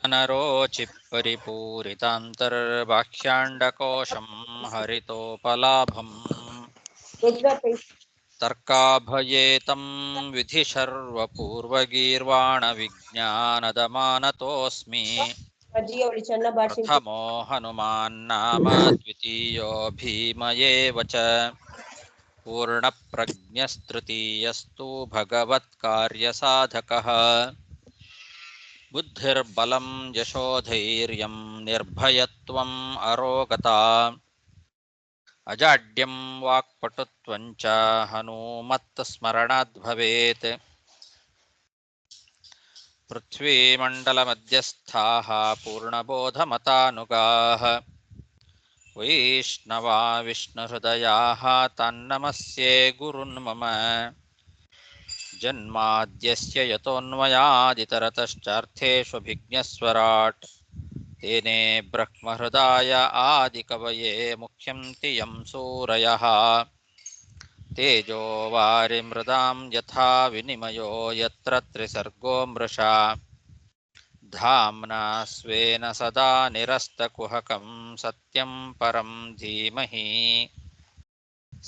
ಅನರೋಚಿ ಪರಿಪೂರಿತಾಂತರ್ಬಾಹ್ಯಾಂಡಕೋಶಂ ಹರಿತೋಪಲಾಭಂ ತರ್ಕಾಭಯೇತಂ ವಿಧಿ ಸರ್ವಪೂರ್ವಗೀರ್ವಾಣ ವಿಜ್ಞಾನದಮಾನತೋಸ್ಮಿ ಪ್ರಥಮೋ ಹನುಮಾನ್ ನಾಮ ದ್ವಿತೀಯೋ ಭೀಮಯೇವ ಚ ಪೂರ್ಣಪ್ರಜ್ಞಸ್ತೃತೀಯಸ್ತು ಭಗವತ್ಕಾರ್ಯಸಾಧಕಃ ಬುದ್ಧಿರ್ಬಲಂ ಯಶೋಧೈರ್ಯಂ ನಿರ್ಭಯತ್ವಂ ಅರೋಗತಾ ಅಜಾಡ್ಯಂ ವಾಕ್ಪಟುತ್ವಂ ಚ ಹನುಮತ್ಸ್ಮರಣಾದ್ ಭವೇತ್ ಪೃಥ್ವೀಮಂಡಲಮಧ್ಯಸ್ಥಾಃ ಪೂರ್ಣಬೋಧಮತಾನುಗಾಃ ವೈಷ್ಣವಾ ವಿಷ್ಣುಹೃದಯಾಃ ತನ್ನಮಸ್ಯೆ ಗುರುನ್ ಮಮ ಜನ್ಮಾದ್ಯಸ್ಯ ಯತೋನ್ಮಯಾದಿತರತಶ್ಚಾರ್ಥೇಷ್ವಭಿಜ್ಞಸ್ವರಾಟ್ ತೇನೇ ಬ್ರಹ್ಮಹೃದಾಯ ಆದಿಕವಯೇ ಮುಖ್ಯಂತಿ ಯಂ ಸೂರಯಃ ತೇಜೋ ವಾರಿಮೃದಾಂ ಯಥಾ ವಿನಿಮಯೋ ಯತ್ರ ತ್ರಿಸರ್ಗೋ ಮೃಷಾ ಧಾಮ್ನಾ ಸ್ವೇನ ಸದಾ ನಿರಸ್ತಕುಹಕಂ ಸತ್ಯಂ ಪರಂ ಧೀಮಹಿ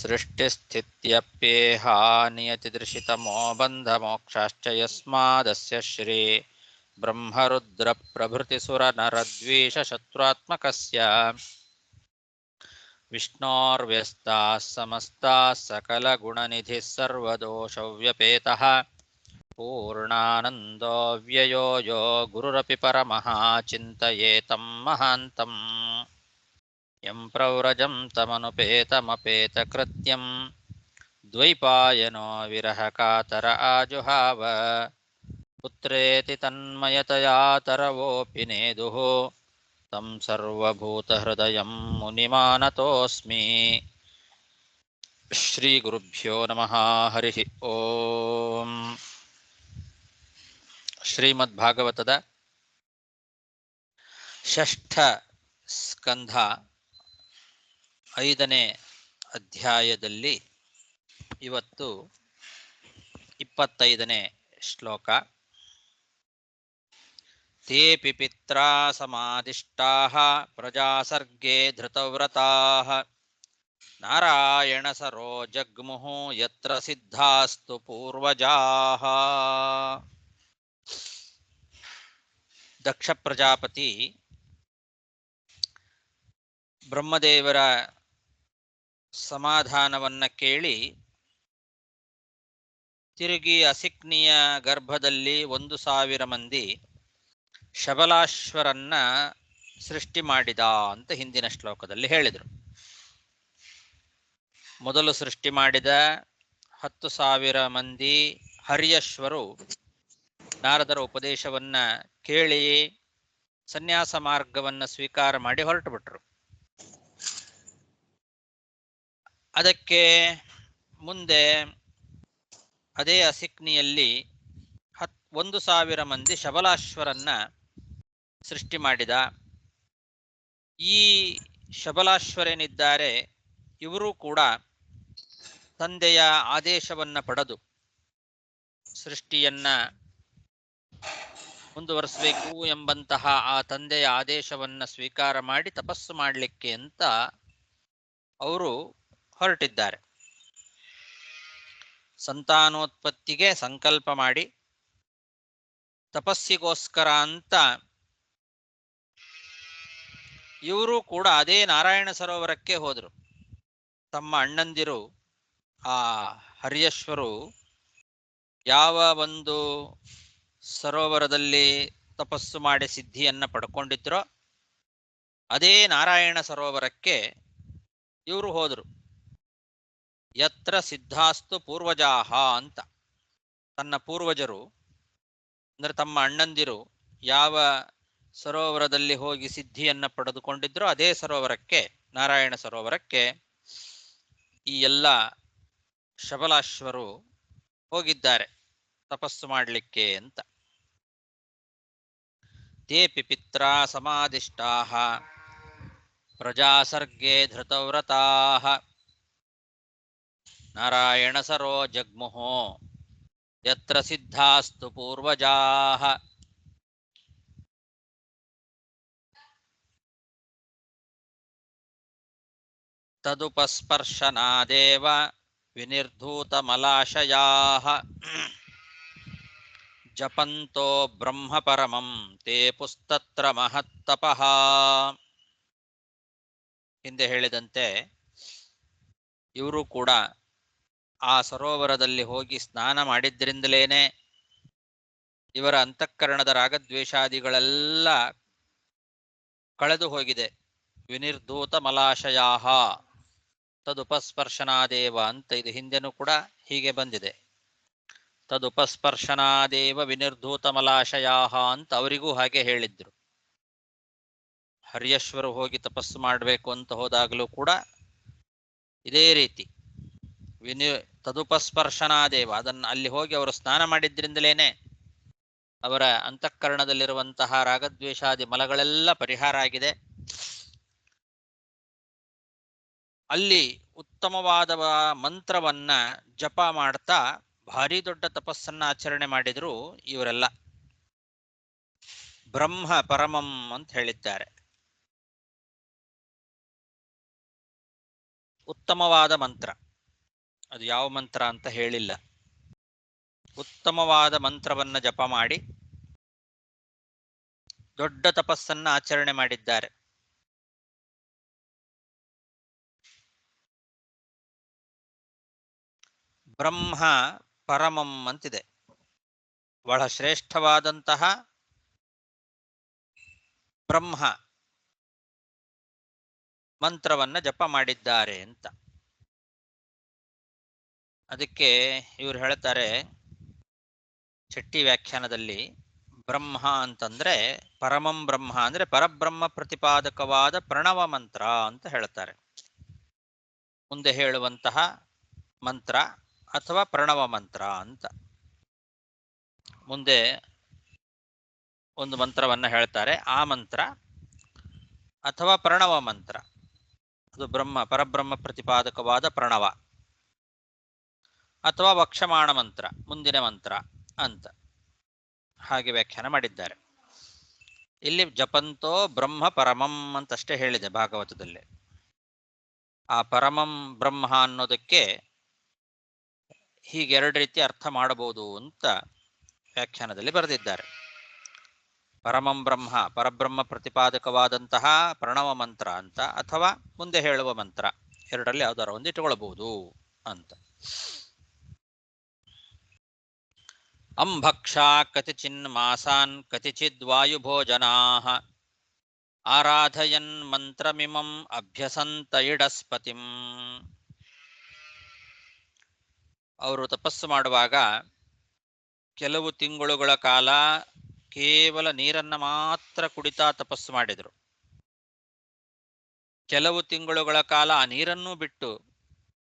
ಸೃಷ್ಟಿಸ್ಥಿತ್ಯಪ್ಯೇಹಾ ನಿಯತಿದೃಶಿತಮೋ ಬಂಧಮೋಕ್ಷಾಶ್ಚ ಯಸ್ಮಾದಸ್ಯ ಶ್ರೀ ಬ್ರಹ್ಮರುದ್ರ ಪ್ರಭೃತಿಸುರನರದ್ವೀಷಶತ್ರುತ್ಮಕಸ್ಯ ವಿಷ್ಣೋರ್ವ್ಯಸ್ತಾಃ ಸಮಸ್ತಾಃ ಸಕಲಗುಣನಿಧಿಃ ಸರ್ವದೋಷವ್ಯಪೇತಃ ಪೂರ್ಣಾನಂದೋ ವ್ಯಯೋ ಯೋ ಗುರುರಪಿ ಪರಮಃ ಚಿಂತಯೇತಂ ಮಹಾಂತಂ ಯಂ ಪ್ರವ್ರಜಂ ತಮನುಪೇತಮಪೇತಕೃತ್ಯಂ ದ್ವೈಪಾಯನೋ ವಿರಹಕಾತರ ಆಜುಹಾವ ಪುತ್ರೇತಿ ತನ್ಮಯತಯಾ ತರವೋಪಿ ನೇದುಃ ತಂ ಸರ್ವಭೂತಹೃದಯಂ ಮುನಿಮಾನತೋಸ್ಮಿ. ಶ್ರೀ ಗುರುಭ್ಯೋ ನಮಃ. ಹರಿ ಓಂ. ಶ್ರೀಮದ್ಭಾಗವತದ ಷಷ್ಠ ಸ್ಕಂಧ 5ನೇ ಅಧ್ಯಾಯದಲ್ಲಿ ಇವತ್ತು 25ನೇ ಶ್ಲೋಕ. ತೇಪಿ ಪಿತ್ರಾ ಸಮಾದಿಷ್ಟಾಃ ಪ್ರಜಾಸರ್ಗೇ ಧೃತವ್ರತಾಃ ನಾರಾಯಣ ಸರೋ ಜಗ್ಮುಃ ಯತ್ರ ಸಿದ್ಧಾಸ್ತು ಪೂರ್ವಜಾಃ. ದಕ್ಷ ಪ್ರಜಾಪತಿ ಬ್ರಹ್ಮದೇವರ ಸಮಾಧಾನವನ್ನ ಕೇಳಿ ತಿರುಗಿ ಅಸಿಕ್ನಿಯ ಗರ್ಭದಲ್ಲಿ 1,000 ಮಂದಿ ಶಬಲಾಶ್ವರನ್ನ ಸೃಷ್ಟಿ ಮಾಡಿದ ಅಂತ ಹಿಂದಿನ ಶ್ಲೋಕದಲ್ಲಿ ಹೇಳಿದರು. ಮೊದಲು ಸೃಷ್ಟಿ ಮಾಡಿದ 10,000 ಮಂದಿ ಹರ್ಯಶ್ವರು ನಾರದರ ಉಪದೇಶವನ್ನ ಕೇಳಿ ಸನ್ಯಾಸ ಮಾರ್ಗವನ್ನು ಸ್ವೀಕಾರ ಮಾಡಿ ಹೊರಟು ಬಿಟ್ರು. ಅದಕ್ಕೆ ಮುಂದೆ ಅದೇ ಅಸಿಕ್ನಿಯಲ್ಲಿ 1,000 ಮಂದಿ ಶಬಲಾಶ್ವರನ್ನ ಸೃಷ್ಟಿ ಮಾಡಿದ. ಈ ಶಬಲಾಶ್ವರೇನಿದ್ದಾರೆ ಇವರು ಕೂಡ ತಂದೆಯ ಆದೇಶವನ್ನ ಪಡೆದು ಸೃಷ್ಟಿಯನ್ನ ಮುಂದುವರಿಸಬೇಕು ಎಂಬಂತಹ ಆ ತಂದೆಯ ಆದೇಶವನ್ನ ಸ್ವೀಕಾರ ಮಾಡಿ ತಪಸ್ಸು ಮಾಡಲಿಕ್ಕೆ ಅಂತ ಅವರು ಹೊರಟಿದ್ದಾರೆ. ಸಂತಾನೋತ್ಪತ್ತಿಗೆ ಸಂಕಲ್ಪ ಮಾಡಿ ತಪಸ್ಸಿಗೋಸ್ಕರ ಅಂತ ಇವರು ಕೂಡ ಅದೇ ನಾರಾಯಣ ಸರೋವರಕ್ಕೆ ಹೋದರು. ತಮ್ಮ ಅಣ್ಣಂದಿರು ಆ ಹರ್ಯಶ್ವರು ಯಾವ ಒಂದು ಸರೋವರದಲ್ಲಿ ತಪಸ್ಸು ಮಾಡಿ ಸಿದ್ಧಿಯನ್ನ ಪಡ್ಕೊಂಡಿದ್ರೋ ಅದೇ ನಾರಾಯಣ ಸರೋವರಕ್ಕೆ ಇವರು ಹೋದರು. ಯತ್ರ ಸಿದ್ಧಾಸ್ತು ಪೂರ್ವಜಾಹ ಅಂತ ತನ್ನ ಪೂರ್ವಜರು ಅಂದರೆ ತಮ್ಮ ಅಣ್ಣಂದಿರು ಯಾವ ಸರೋವರದಲ್ಲಿ ಹೋಗಿ ಸಿದ್ಧಿಯನ್ನ ಪಡೆದುಕೊಂಡಿದ್ರೋ ಅದೇ ಸರೋವರಕ್ಕೆ, ನಾರಾಯಣ ಸರೋವರಕ್ಕೆ ಈ ಎಲ್ಲ ಶಬಲಾಶ್ವರು ಹೋಗಿದ್ದಾರೆ ತಪಸ್ಸು ಮಾಡಲಿಕ್ಕೆ ಅಂತ. ತೇಪಿ ಪಿತ್ರಾ ಸಮಾದಿಷ್ಟಾಃ ಪ್ರಜಾಸರ್ಗೇ ಧೃತವ್ರತಾಃ ನಾರಾಯಣ ಸರೋ ಜಗ್ಮುಃ ಯತ್ರ ಸಿದ್ಧಾಸ್ತು ಪೂರ್ವಜಾಃ. ತದುಪಸ್ಪರ್ಶನಾದೇವ ವಿನಿರ್ಧೂತಮಲಾಶಯಾಃ ಜಪಂತೋ ಬ್ರಹ್ಮ ಪರಮಂ ತೇ ಪುಸ್ತತ್ರ ಮಹತ್ತಪಃ. ಹಿಂದೆ ಹೇಳಿದಂತೆ ಇವರು ಕೂಡ ಆ ಸರೋವರದಲ್ಲಿ ಹೋಗಿ ಸ್ನಾನ ಮಾಡಿದ್ರಿಂದಲೇನೆ ಇವರ ಅಂತಃಕರಣದ ರಾಗದ್ವೇಷಾದಿಗಳೆಲ್ಲ ಕಳೆದು ಹೋಗಿದೆ. ವಿನಿರ್ಧೂತ ಮಲಾಶಯಾಹ ತದುಪಸ್ಪರ್ಶನಾದೇವ ಅಂತ ಇದು ಹಿಂದೆನೂ ಕೂಡ ಹೀಗೆ ಬಂದಿದೆ. ತದುಪಸ್ಪರ್ಶನಾದೇವ ವಿನಿರ್ಧೂತ ಮಲಾಶಯಾಹ ಅಂತ ಅವರಿಗೂ ಹಾಗೆ ಹೇಳಿದ್ರು. ಹರಿಯಶ್ವರು ಹೋಗಿ ತಪಸ್ಸು ಮಾಡಬೇಕು ಅಂತ ಹೋದಾಗಲೂ ಕೂಡ ಇದೇ ರೀತಿ ತದುಪಸ್ಪರ್ಶನಾದೇವ, ಅದನ್ನು ಅಲ್ಲಿ ಹೋಗಿ ಅವರು ಸ್ನಾನ ಮಾಡಿದ್ರಿಂದಲೇನೆ ಅವರ ಅಂತಃಕರಣದಲ್ಲಿರುವಂತಹ ರಾಗದ್ವೇಷಾದಿ ಮಲಗಳೆಲ್ಲ ಪರಿಹಾರ ಆಗಿದೆ. ಅಲ್ಲಿ ಉತ್ತಮವಾದ ಮಂತ್ರವನ್ನ ಜಪ ಮಾಡ್ತಾ ಭಾರಿ ದೊಡ್ಡ ತಪಸ್ಸನ್ನ ಆಚರಣೆ ಮಾಡಿದ್ರು ಇವರೆಲ್ಲ. ಬ್ರಹ್ಮ ಪರಮಂ ಅಂತ ಹೇಳಿದ್ದಾರೆ. ಉತ್ತಮವಾದ ಮಂತ್ರ, ಅದು ಯಾವ ಮಂತ್ರ ಅಂತ ಹೇಳಿಲ್ಲ. ಉತ್ತಮವಾದ ಮಂತ್ರವನ್ನ ಜಪ ಮಾಡಿ ದೊಡ್ಡ ತಪಸ್ಸನ್ನ ಆಚರಣೆ ಮಾಡಿದ್ದಾರೆ. ಬ್ರಹ್ಮ ಪರಮಂ ಅಂತಿದೆ. ಬಹಳ ಶ್ರೇಷ್ಠವಾದಂತಹ ಬ್ರಹ್ಮ ಮಂತ್ರವನ್ನ ಜಪ ಮಾಡಿದ್ದಾರೆ ಅಂತ. ಅದಕ್ಕೆ ಇವರು ಹೇಳ್ತಾರೆ ಶೆಟ್ಟಿ ವ್ಯಾಖ್ಯಾನದಲ್ಲಿ, ಬ್ರಹ್ಮ ಅಂತಂದ್ರೆ ಪರಮಂ ಬ್ರಹ್ಮ ಅಂದ್ರೆ ಪರಬ್ರಹ್ಮ ಪ್ರತಿಪಾದಕವಾದ ಪ್ರಣವ ಮಂತ್ರ ಅಂತ ಹೇಳ್ತಾರೆ. ಮುಂದೆ ಹೇಳುವಂತಹ ಮಂತ್ರ ಅಥವಾ ಪ್ರಣವ ಮಂತ್ರ ಅಂತ. ಮುಂದೆ ಒಂದು ಮಂತ್ರವನ್ನ ಹೇಳ್ತಾರೆ, ಆ ಮಂತ್ರ ಅಥವಾ ಪ್ರಣವ ಮಂತ್ರ, ಅದು ಪರಬ್ರಹ್ಮ ಪ್ರತಿಪಾದಕವಾದ ಪ್ರಣವ, ಅಥವಾ ವಕ್ಷಮಾಣ ಮಂತ್ರ, ಮುಂದಿನ ಮಂತ್ರ ಅಂತ ಹಾಗೆ ವ್ಯಾಖ್ಯಾನ ಮಾಡಿದ್ದಾರೆ. ಇಲ್ಲಿ ಜಪಂತೋ ಬ್ರಹ್ಮ ಪರಮಂ ಅಂತಷ್ಟೇ ಹೇಳಿದೆ ಭಾಗವತದಲ್ಲಿ. ಆ ಪರಮಂ ಬ್ರಹ್ಮ ಅನ್ನೋದಕ್ಕೆ ಹೀಗೆ ಎರಡು ರೀತಿ ಅರ್ಥ ಮಾಡಬಹುದು ಅಂತ ವ್ಯಾಖ್ಯಾನದಲ್ಲಿ ಬರೆದಿದ್ದಾರೆ. ಪರಮಂ ಬ್ರಹ್ಮ ಪರಬ್ರಹ್ಮ ಪ್ರತಿಪಾದಕವಾದಂತಹ ಪ್ರಣವ ಮಂತ್ರ ಅಂತ, ಅಥವಾ ಮುಂದೆ ಹೇಳುವ ಮಂತ್ರ, ಎರಡರಲ್ಲಿ ಯಾವ್ದಾರ ಒಂದು ಇಟ್ಟುಕೊಳ್ಬಹುದು ಅಂತ. ಅಂಭಕ್ಷಾ ಕತಿಚಿನ್ ಮಾಸಾನ್ ಕತಿಚಿದ್ ವಾಯುಭೋಜನಾಃ ಆರಾಧಯನ್ ಮಂತ್ರಮಿಮಂ ಅಭ್ಯಸಂತ ಇಡಸ್ಪತಿಂ. ಅವರು ತಪಸ್ಸು ಮಾಡುವಾಗ ಕೆಲವು ತಿಂಗಳುಗಳ ಕಾಲ ಕೇವಲ ನೀರನ್ನ ಮಾತ್ರ ಕುಡಿತಾ ತಪಸ್ಸು ಮಾಡಿದರು. ಕೆಲವು ತಿಂಗಳುಗಳ ಕಾಲ ಆ ನೀರನ್ನೂ ಬಿಟ್ಟು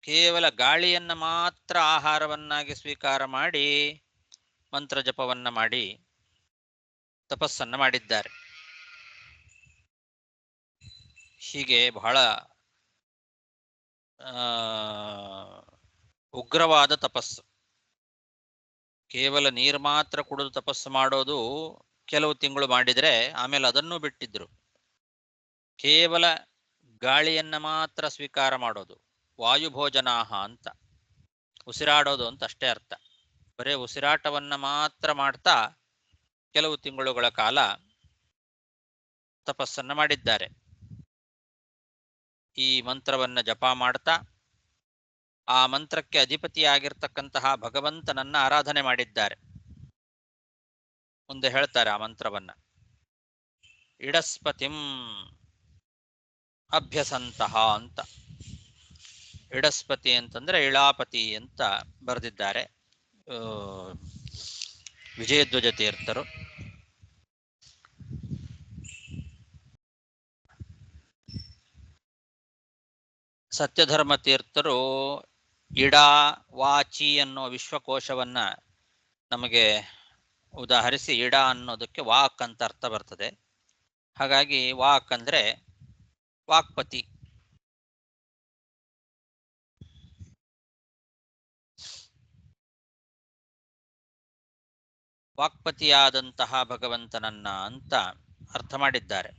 ಕೇವಲ ಗಾಳಿಯನ್ನ ಮಾತ್ರ ಆಹಾರವನ್ನಾಗಿ ಸ್ವೀಕಾರ ಮಾಡಿ ಮಂತ್ರ ಜಪವನ್ನ ಮಾಡಿ ತಪಸ್ಸನ್ನ ಮಾಡಿದ್ದಾರೆ. ಹೀಗೆ ಬಹಳ ಉಗ್ರವಾದ ತಪಸ್ಸು. ಕೇವಲ ನೀರು ಮಾತ್ರ ಕುಡಿದು ತಪಸ್ಸು ಮಾಡೋದು ಕೆಲವು ತಿಂಗಳು ಮಾಡಿದರೆ ಆಮೇಲೆ ಅದನ್ನೂ ಬಿಟ್ಟಿದ್ರು. ಕೇವಲ ಗಾಳಿಯನ್ನ ಮಾತ್ರ ಸ್ವೀಕಾರ ಮಾಡೋದು, ವಾಯುಭೋಜನಾಹ ಅಂತ, ಉಸಿರಾಡೋದು ಅಂತ ಅಷ್ಟೇ ಅರ್ಥ. ಬರೇ ಉಸಿರಾಟವನ್ನ ಮಾತ್ರ ಮಾಡ್ತಾ ಕೆಲವು ತಿಂಗಳುಗಳ ಕಾಲ ತಪಸ್ಸನ್ನ ಮಾಡಿದ್ದಾರೆ. ಈ ಮಂತ್ರವನ್ನ ಜಪ ಮಾಡ್ತಾ ಆ ಮಂತ್ರಕ್ಕೆ ಅಧಿಪತಿಯಾಗಿರ್ತಕ್ಕಂತಹ ಭಗವಂತನನ್ನ ಆರಾಧನೆ ಮಾಡಿದ್ದಾರೆ. ಮುಂದೆ ಹೇಳ್ತಾರೆ ಆ ಮಂತ್ರವನ್ನ, ಇಡಸ್ಪತಿಂ ಅಭ್ಯಸಂತಹ ಅಂತ. ಇಡಸ್ಪತಿ ಅಂತಂದ್ರೆ ಇಳಾಪತಿ ಅಂತ ಬರೆದಿದ್ದಾರೆ ವಿಜಯಧ್ವಜ ತೀರ್ಥರು. ಸತ್ಯಧರ್ಮ ತೀರ್ಥರು ಇಡಾ ವಾಚಿ ಅನ್ನೋ ವಿಶ್ವಕೋಶವನ್ನ ನಮಗೆ ಉದಾಹರಿಸಿ, ಇಡಾ ಅನ್ನೋದಕ್ಕೆ ವಾಕ್ ಅಂತ ಅರ್ಥ ಬರ್ತದೆ. ಹಾಗಾಗಿ ವಾಕ್ ಅಂದ್ರೆ ವಾಕ್ಪತಿ. ವಾಕ್ಪತಿಯಾದಂತಹ ಭಗವಂತನನ್ನ ಅಂತ ಅರ್ಥ ಮಾಡಿದ್ದಾರೆ.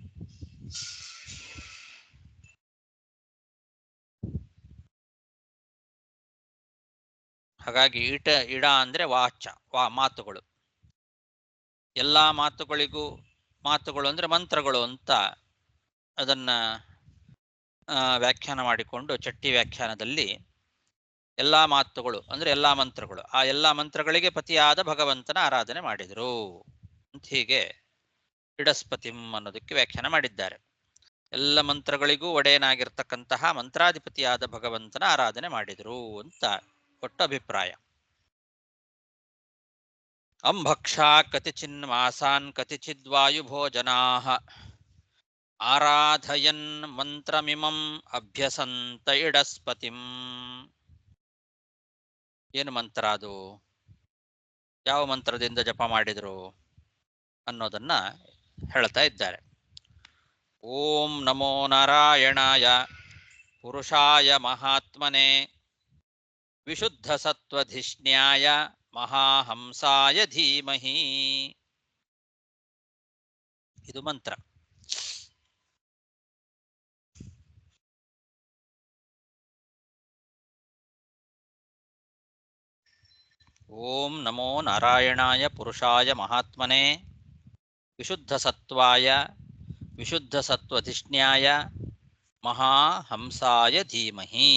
ಹಾಗಾಗಿ ಇಡ ಅಂದರೆ ವಾಚ, ಮಾತುಗಳು. ಎಲ್ಲ ಮಾತುಗಳು ಅಂದರೆ ಮಂತ್ರಗಳು ಅಂತ ಅದನ್ನ ವ್ಯಾಖ್ಯಾನ ಮಾಡಿಕೊಂಡು ಚಟ್ಟಿ ವ್ಯಾಖ್ಯಾನದಲ್ಲಿ ಎಲ್ಲ ಮಾತುಗಳು ಅಂದರೆ ಎಲ್ಲ ಮಂತ್ರಗಳು, ಆ ಎಲ್ಲ ಮಂತ್ರಗಳಿಗೆ ಪತಿಯಾದ ಭಗವಂತನ ಆರಾಧನೆ ಮಾಡಿದರು ಅಂತ ಹೀಗೆ ಇಡಸ್ಪತಿಂ ಅನ್ನೋದಕ್ಕೆ ವ್ಯಾಖ್ಯಾನ ಮಾಡಿದ್ದಾರೆ. ಎಲ್ಲ ಮಂತ್ರಗಳಿಗೂ ಒಡೆಯನಾಗಿರ್ತಕ್ಕಂತಹ ಮಂತ್ರಾಧಿಪತಿಯಾದ ಭಗವಂತನ ಆರಾಧನೆ ಮಾಡಿದರು ಅಂತ ಒಟ್ಟು ಅಭಿಪ್ರಾಯ. ಅಂಭಕ್ಷಾ ಕತಿಚಿನ್ಮಾಸಾನ್ ಕತಿಚಿದ್ವಾಯುಭೋಜನಾಃ ಆರಾಧಯನ್ ಮಂತ್ರಮಿಮಂ ಅಭ್ಯಸಂತ ಇಡಸ್ಪತಿಂ. ಏನು ಮಂತ್ರ ಅದು, ಯಾವ ಮಂತ್ರದಿಂದ ಜಪ ಮಾಡಿದರು ಅನ್ನೋದನ್ನ ಹೇಳ್ತಾ ಇದ್ದಾರೆ. ಓಂ ನಮೋ ನಾರಾಯಣಾಯ ಪುರುಷಾಯ ಮಹಾತ್ಮನೆ ವಿಶುದ್ಧ ಸತ್ವಧಿಷ್ಣ್ಯಾಯ ಮಹಾಹಂಸಾಯ ಧೀಮಹಿ. ಇದು ಮಂತ್ರ. ಓಂ ನಮೋ ನಾರಾಯಣಾಯ ಪುರುಷಾಯ ಮಹಾತ್ಮನೆ ವಿಶುದ್ಧ ಸತ್ವಾಯ ವಿಶುದ್ಧ ಸತ್ವಧಿಷ್ಣ್ಯಾಯ ಮಹಾಹಂಸಾಯ ಧೀಮಹಿ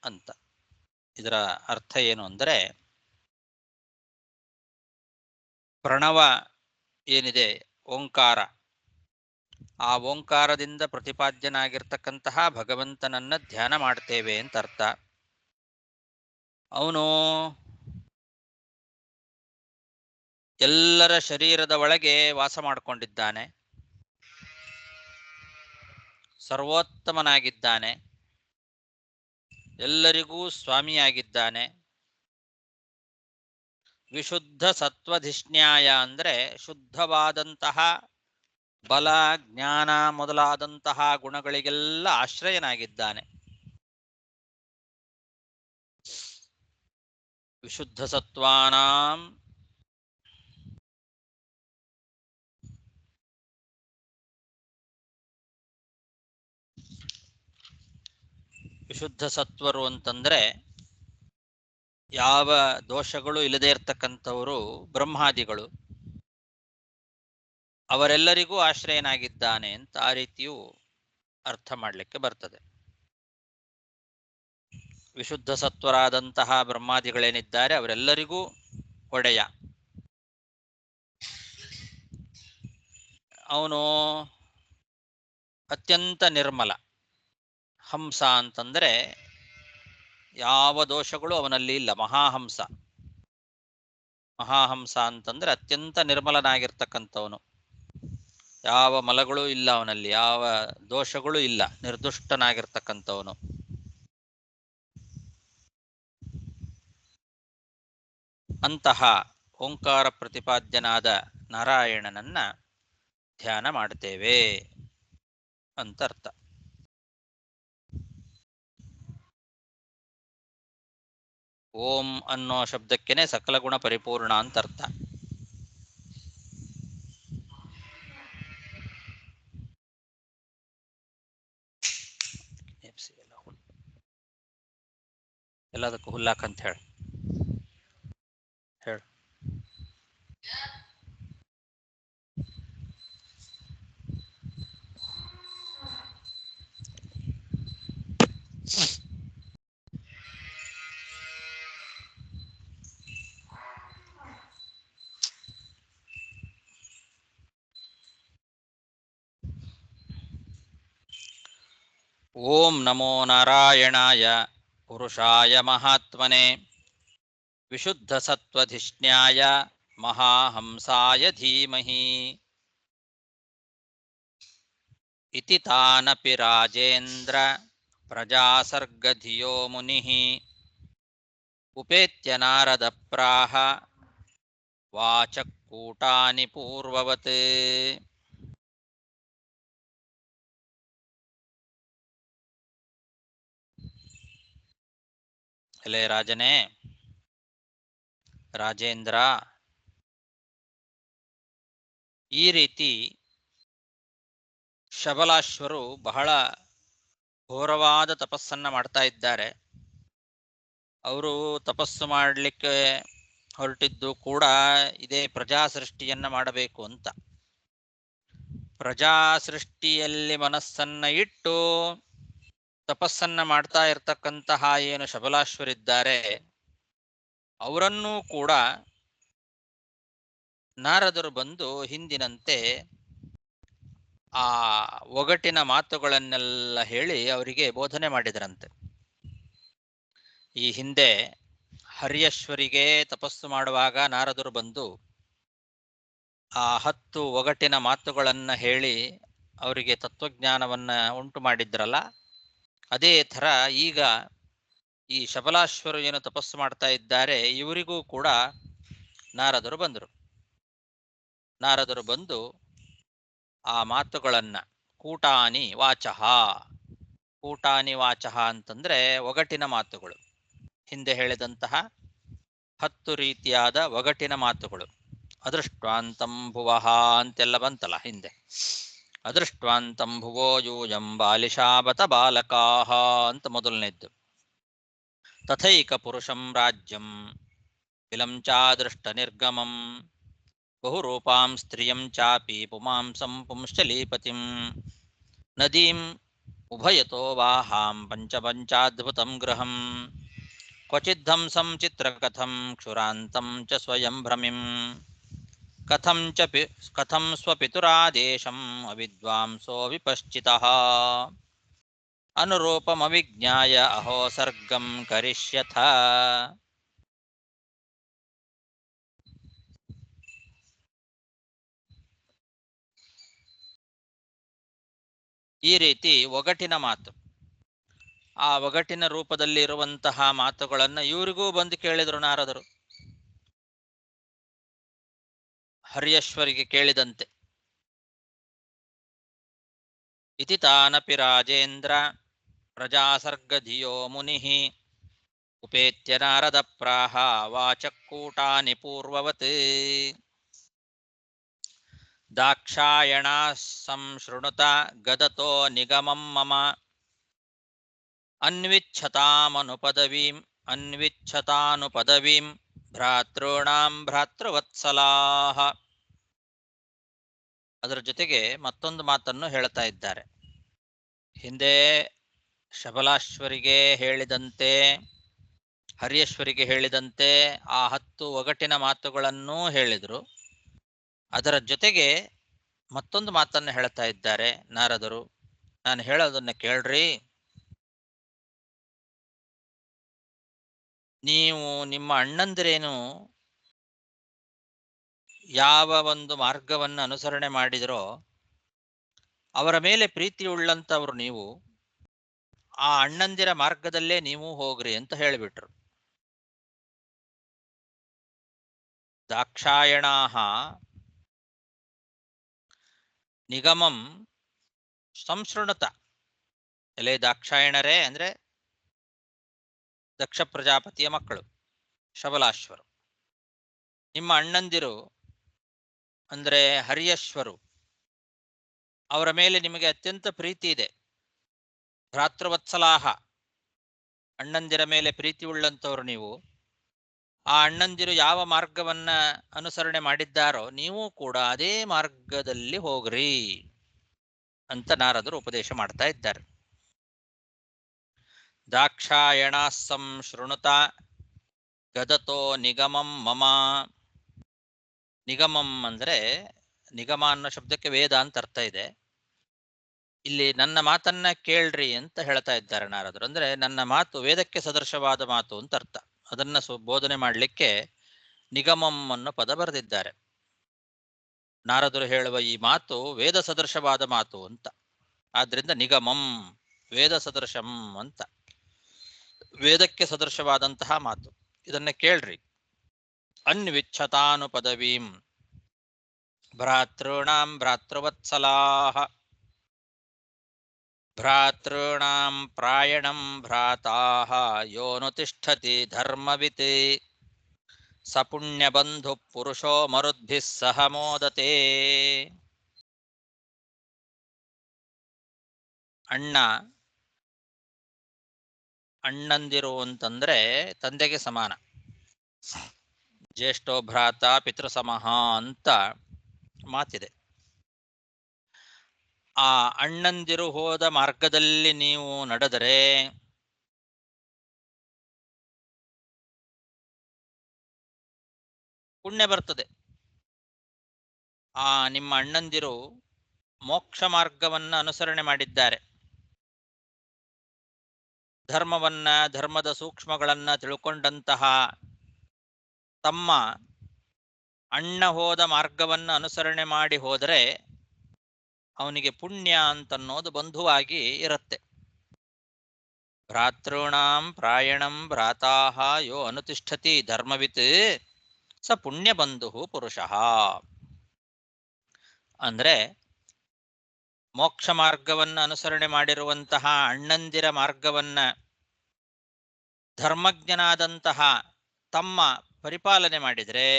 ಅಂತ. ಇದರ ಅರ್ಥ ಏನು ಅಂದರೆ, ಪ್ರಣವ ಏನಿದೆ ಓಂಕಾರ, ಆ ಓಂಕಾರದಿಂದ ಪ್ರತಿಪಾದ್ಯನಾಗಿರ್ತಕ್ಕಂತಹ ಭಗವಂತನನ್ನ ಧ್ಯಾನ ಮಾಡ್ತೇವೆ ಅಂತ ಅರ್ಥ. ಅವನು ಎಲ್ಲರ ಶರೀರದ ಒಳಗೆ ವಾಸ ಮಾಡಿಕೊಂಡಿದ್ದಾನೆ, ಸರ್ವೋತ್ತಮನಾಗಿದ್ದಾನೆ, ಎಲ್ಲರಿಗೂ ಸ್ವಾಮಿಯಾಗಿದ್ದಾನೆ. ವಿಶುದ್ಧ ಸತ್ವಧಿಷ್ಣ್ಯಾಯ ಅಂದರೆ ಶುದ್ಧವಾದಂತಹ ಬಲ, ಜ್ಞಾನ ಮೊದಲಾದಂತಹ ಗುಣಗಳಿಗೆಲ್ಲ ಆಶ್ರಯನಾಗಿದ್ದಾನೆ. ವಿಶುದ್ಧ ಸತ್ವಾನಾಂ ವಿಶುದ್ಧ ಸತ್ವರು ಅಂತಂದ್ರೆ ಯಾವ ದೋಷಗಳು ಇಲ್ಲದೆ ಇರತಕ್ಕಂಥವರು ಬ್ರಹ್ಮಾದಿಗಳು, ಅವರೆಲ್ಲರಿಗೂ ಆಶ್ರಯನಾಗಿದ್ದಾನೆ ಅಂತ ಆ ರೀತಿಯೂ ಅರ್ಥ ಮಾಡಲಿಕ್ಕೆ ಬರ್ತದೆ. ವಿಶುದ್ಧ ಸತ್ವರಾದಂತಹ ಬ್ರಹ್ಮಾದಿಗಳೇನಿದ್ದಾರೆ ಅವರೆಲ್ಲರಿಗೂ ಒಡೆಯ. ಅವನು ಅತ್ಯಂತ ನಿರ್ಮಲ. ಹಂಸ ಅಂತಂದ್ರೆ ಯಾವ ದೋಷಗಳು ಅವನಲ್ಲಿ ಇಲ್ಲ, ಮಹಾಹಂಸ. ಮಹಾಹಂಸ ಅಂತಂದ್ರೆ ಅತ್ಯಂತ ನಿರ್ಮಲನಾಗಿರ್ತಕ್ಕಂಥವನು, ಯಾವ ಮಲಗಳು ಇಲ್ಲ ಅವನಲ್ಲಿ, ಯಾವ ದೋಷಗಳು ಇಲ್ಲ, ನಿರ್ದುಷ್ಟನಾಗಿರ್ತಕ್ಕಂಥವನು. ಅಂತಹ ಓಂಕಾರ ಪ್ರತಿಪಾದ್ಯನಾದ ನಾರಾಯಣನನ್ನ ಧ್ಯಾನ ಮಾಡ್ತೇವೆ ಅಂತ ಅರ್ಥ. ಓಂ ಅನ್ನೋ ಶಬ್ದಕ್ಕೇನೆ ಸಕಲ ಗುಣ ಪರಿಪೂರ್ಣ ಅಂತ ಅರ್ಥ. ಎಲ್ಲದಕ್ಕೂ ಹುಲ್ಲಾಕಂತ ಹೇಳು. ಓಂ ನಮೋ ನಾರಾಯಣಾಯ ಪುರುಷಾಯ ಮಹಾತ್ಮನೆ ವಿಶುದ್ಧ ಸತ್ವಧಿಷ್ಣ್ಯಾಯ ಮಹಾಹಂಸಾಯ ಧೀಮಹಿ. ಇತಿ ತಾನಪಿ ರಾಜೇಂದ್ರ ಪ್ರಜಾಸರ್ಗಧಿಯೋ ಮುನಿಃ ಉಪೇತ್ಯ ನಾರದ ಪ್ರಾಹ ವಾಚಕೂಟಾನಿ ಪೂರ್ವವತ್. ಎಲೆ ರಾಜನೇ, ರಾಜೇಂದ್ರ, ಈ ರೀತಿ ಶಬಲಾಶ್ವರು ಬಹಳ ಘೋರವಾದ ತಪಸ್ಸನ್ನ ಮಾಡ್ತಾ ಇದ್ದಾರೆ. ಅವರು ತಪಸ್ಸು ಮಾಡಲಿಕ್ಕೆ ಹೊರಟಿದ್ದು ಕೂಡ ಇದೇ ಪ್ರಜಾ ಸೃಷ್ಟಿಯನ್ನ ಮಾಡಬೇಕು ಅಂತ. ಪ್ರಜಾ ಸೃಷ್ಟಿಯಲ್ಲಿ ಮನಸ್ಸನ್ನ ಇಟ್ಟು ತಪಸ್ಸನ್ನ ಮಾಡ್ತಾ ಇರ್ತಕ್ಕಂತಹ ಏನು ಶಬಲಾಶ್ವರಿದ್ದಾರೆ ಅವರನ್ನೂ ಕೂಡ ನಾರದರು ಬಂದು ಹಿಂದಿನಂತೆ ಆ ಒಗಟಿನ ಮಾತುಗಳನ್ನೆಲ್ಲ ಹೇಳಿ ಅವರಿಗೆ ಬೋಧನೆ ಮಾಡಿದರಂತೆ. ಈ ಹಿಂದೆ ಹರ್ಯಶ್ವರಿಗೆ ತಪಸ್ಸು ಮಾಡುವಾಗ ನಾರದರು ಬಂದು ಆ 10 ಒಗಟಿನ ಮಾತುಗಳನ್ನ ಹೇಳಿ ಅವರಿಗೆ ತತ್ವಜ್ಞಾನವನ್ನ ಉಂಟು ಮಾಡಿದ್ರಲ್ಲ, ಅದೇ ಥರ ಈಗ ಈ ಶಬಲಾಶ್ವರು ಏನು ತಪಸ್ಸು ಮಾಡ್ತಾ ಇದ್ದಾರೆ ಇವರಿಗೂ ಕೂಡ ನಾರದರು ಬಂದರು. ನಾರದರು ಬಂದು ಆ ಮಾತುಗಳನ್ನ ಕೂಟಾನಿ ವಾಚಃ, ಕೂಟಾನಿ ವಾಚಃ ಅಂತಂದ್ರೆ ಒಗಟಿನ ಮಾತುಗಳು, ಹಿಂದೆ ಹೇಳಿದಂತಹ 10 ರೀತಿಯಾದ ಒಗಟಿನ ಮಾತುಗಳು. ಅದೃಷ್ಟ್ವಾಂತಂ ಭುವಃ ಅಂತೆಲ್ಲ ಬಂತಲ್ಲ ಹಿಂದೆ. ಅದೃಷ್ಟ್ವಾಂತಂ ಭುವೋ ಯೂಯಂ ಬಾಲಿಶಾಬತ ಬಾಲಕಾಹ ಅಂತ ಮೊದಲನೇದ್ದು. ತಥೈಕ ಪುರುಷಂ ರಾಜ್ಯಂ ವಿಲಂ ಚಾದೃಷ್ಟ ನಿರ್ಗಮಂ ಬಹುರೂಪಾಂ ಸ್ತ್ರಿಯಂ ಚಾಪಿ ಪುಮಾಂಸಂ ಪುಂಶ್ಚಲೀಪತಿಂ ನದೀಂ ಉಭಯತೋ ವಾಹಾಂ ಪಂಚಪಂಚಾದ್ಭುತಂ ಗೃಹಂ ಕ್ವಚಿದ್ಧಂಸಂ ಚಿತ್ರಕಥಂ ಕ್ಷುರಾಂತಂ ಚ ಸ್ವಯಂ ಭ್ರಮಿಂ ಕಥಂ ಸ್ವಪಿತುರಾದೇಶಂ ಅವಿದ್ವಾಂಸೋ ವಿಪಶ್ಚಿತಃ ಅನುರೂಪಮವಿಜ್ಞಾಯ ಅಹೋ ಸರ್ಗಂ ಕರಿಷ್ಯಥ. ಈ ರೀತಿ ಒಗಟಿನ ಮಾತು, ಆ ಒಗಟಿನ ರೂಪದಲ್ಲಿ ಇರುವಂತಹ ಮಾತುಗಳನ್ನ ಇವರಿಗೂ ಬಂದು ಕೇಳಿದರು ನಾರದರು. ಹರ್ಯಶ್ವರಿಗೆ ಕೇಳಿದಂತೆ. ಇತಿ ತಾನಪಿ ರಾಜೇಂದ್ರ ಪ್ರಜಾಸರ್ಗಧಿಯೋ ಮುನಿಃ ಉಪೇತ್ಯ ನಾರದ ಪ್ರಾಹ ವಾಚಕ್ಕೂಟಾನಿ ಪೂರ್ವವತ್ ದಾಕ್ಷಾಯಣಾ ಸಂಶೃಣುತ ಗದತೋ ನಿಗಮಂ ಮಮ ಅನ್ವಿಚ್ಛತಾನುಪದವೀಂ ಭ್ರಾತॄಣಾಂ ಭ್ರಾತೃವತ್ಸಲಾಹ. ಅದರ ಜೊತೆಗೆ ಮತ್ತೊಂದು ಮಾತನ್ನು ಹೇಳ್ತಾ ಇದ್ದಾರೆ. ಹಿಂದೆ ಶಬಲಾಶ್ವರಿಗೆ ಹೇಳಿದಂತೆ, ಹರ್ಯಶ್ವರಿಗೆ ಹೇಳಿದಂತೆ ಆ 10 ಒಗಟಿನ ಮಾತುಗಳನ್ನೂ ಹೇಳಿದರು. ಅದರ ಜೊತೆಗೆ ಮತ್ತೊಂದು ಮಾತನ್ನು ಹೇಳ್ತಾ ಇದ್ದಾರೆ ನಾರದರು. ನಾನು ಹೇಳೋದನ್ನ ಕೇಳ್ರಿ. ನೀವು ನಿಮ್ಮ ಅಣ್ಣಂದಿರೇನು ಯಾವ ಒಂದು ಮಾರ್ಗವನ್ನು ಅನುಸರಣೆ ಮಾಡಿದರೋ ಅವರ ಮೇಲೆ ಪ್ರೀತಿಯುಳ್ಳಂಥವ್ರು ನೀವು, ಆ ಅಣ್ಣಂದಿರ ಮಾರ್ಗದಲ್ಲೇ ನೀವು ಹೋಗ್ರಿ ಅಂತ ಹೇಳಿಬಿಟ್ರು. ದಾಕ್ಷಾಯಣಾಹ ನಿಗಮಂ ಸಂಶೃಣುತ. ಎಲೆ ದಾಕ್ಷಾಯಣರೇ ಅಂದ್ರೆ ದಕ್ಷ ಪ್ರಜಾಪತಿಯ ಮಕ್ಕಳು ಶಬಲಾಶ್ವರು. ನಿಮ್ಮ ಅಣ್ಣಂದಿರು ಅಂದ್ರೆ ಹರ್ಯಶ್ವರು, ಅವರ ಮೇಲೆ ನಿಮಗೆ ಅತ್ಯಂತ ಪ್ರೀತಿ ಇದೆ. ಭ್ರಾತೃವತ್ಸಲಾಹ, ಅಣ್ಣಂದಿರ ಮೇಲೆ ಪ್ರೀತಿ ಉಳ್ಳಂಥವ್ರು ನೀವು. ಆ ಅಣ್ಣಂದಿರು ಯಾವ ಮಾರ್ಗವನ್ನ ಅನುಸರಣೆ ಮಾಡಿದ್ದಾರೋ ನೀವು ಕೂಡ ಅದೇ ಮಾರ್ಗದಲ್ಲಿ ಹೋಗ್ರಿ ಅಂತ ನಾರದರು ಉಪದೇಶ ಮಾಡ್ತಾ ಇದ್ದಾರೆ. ದಾಕ್ಷಾಯಣಾಸ್ಸಂ ಶೃಣುತ ಗದತೋ ನಿಗಮಂ ಮಮ. ನಿಗಮಂ ಅಂದ್ರೆ, ನಿಗಮ ಅನ್ನೋ ಶಬ್ದಕ್ಕೆ ವೇದ ಅಂತ ಅರ್ಥ ಇದೆ. ಇಲ್ಲಿ ನನ್ನ ಮಾತನ್ನ ಕೇಳ್ರಿ ಅಂತ ಹೇಳ್ತಾ ಇದ್ದಾರೆ ನಾರದರು. ಅಂದ್ರೆ ನನ್ನ ಮಾತು ವೇದಕ್ಕೆ ಸದೃಶವಾದ ಮಾತು ಅಂತ ಅರ್ಥ. ಅದನ್ನ ಬೋಧನೆ ಮಾಡಲಿಕ್ಕೆ ನಿಗಮಂ ಅನ್ನೋ ಪದ ಬರೆದಿದ್ದಾರೆ. ನಾರದರು ಹೇಳುವ ಈ ಮಾತು ವೇದ ಸದೃಶವಾದ ಮಾತು ಅಂತ. ಆದ್ರಿಂದ ನಿಗಮಂ ವೇದ ಸದೃಶಂ ಅಂತ, ವೇದಕ್ಕೆ ಸದೃಶವಾದಂತಹ ಮಾತು, ಇದನ್ನ ಕೇಳ್ರಿ. ಅನ್ವಿಚ್ಛತಾನುಪದವೀಂ ಭ್ರಾತॄಣಾಂ ಭ್ರಾತೃವತ್ಸಲಾಹ. ಭ್ರಾತॄಣಾಂ ಪ್ರಾಯಣಂ ಭ್ರಾತಾಃ ಯೋನು ತಿಷ್ಠತಿ ಧರ್ಮವಿತ್ ಸಪುಣ್ಯಬಂಧು ಪುರುಷೋ ಮರುದ್ಭಿಃ ಸಹ ಮೋದತೆ. ಅಣ್ಣ ಅಣ್ಣಂದಿರು ಅಂತಂದ್ರೆ ತಂದೆಗೆ ಸಮಾನ. ಜ್ಯೇಷ್ಠೋ ಭ್ರಾತ ಪಿತೃ ಸಮಃ ಅಂತ ಮಾತಿದೆ. ಆ ಅಣ್ಣಂದಿರು ಹೋದ ಮಾರ್ಗದಲ್ಲಿ ನೀವು ನಡೆದರೆ ಪುಣ್ಯ ಬರ್ತದೆ. ಆ ನಿಮ್ಮ ಅಣ್ಣಂದಿರು ಮೋಕ್ಷ ಮಾರ್ಗವನ್ನ ಅನುಸರಣೆ ಮಾಡಿದ್ದಾರೆ. ಧರ್ಮವನ್ನ, ಧರ್ಮದ ಸೂಕ್ಷ್ಮಗಳನ್ನ ತಿಳ್ಕೊಂಡಂತಹ ತಮ್ಮ ಅಣ್ಣ ಹೋದ ಮಾರ್ಗವನ್ನ ಅನುಸರಣೆ ಮಾಡಿ ಹೋದರೆ ಅವನಿಗೆ ಪುಣ್ಯ ಅಂತನ್ನೋದು ಬಂಧುವಾಗಿ ಇರುತ್ತೆ. ಭ್ರಾತॄಣಾಂ ಪ್ರಾಯಣಂ ಭ್ರಾತಾಹ ಯೋ ಅನುತಿಷ್ಠತಿ ಧರ್ಮವಿತ್ ಸ ಪುಣ್ಯ ಬಂಧು ಪುರುಷಃ. ಅಂದ್ರೆ ಮೋಕ್ಷ ಮಾರ್ಗವನ್ನ ಅನುಸರಣೆ ಮಾಡಿರುವಂತಹ ಅಣ್ಣಂದಿರ ಮಾರ್ಗವನ್ನ ಧರ್ಮಜ್ಞನಾದಂತಹ ತಮ್ಮ ಪರಿಪಾಲನೆ ಮಾಡಿದರೆ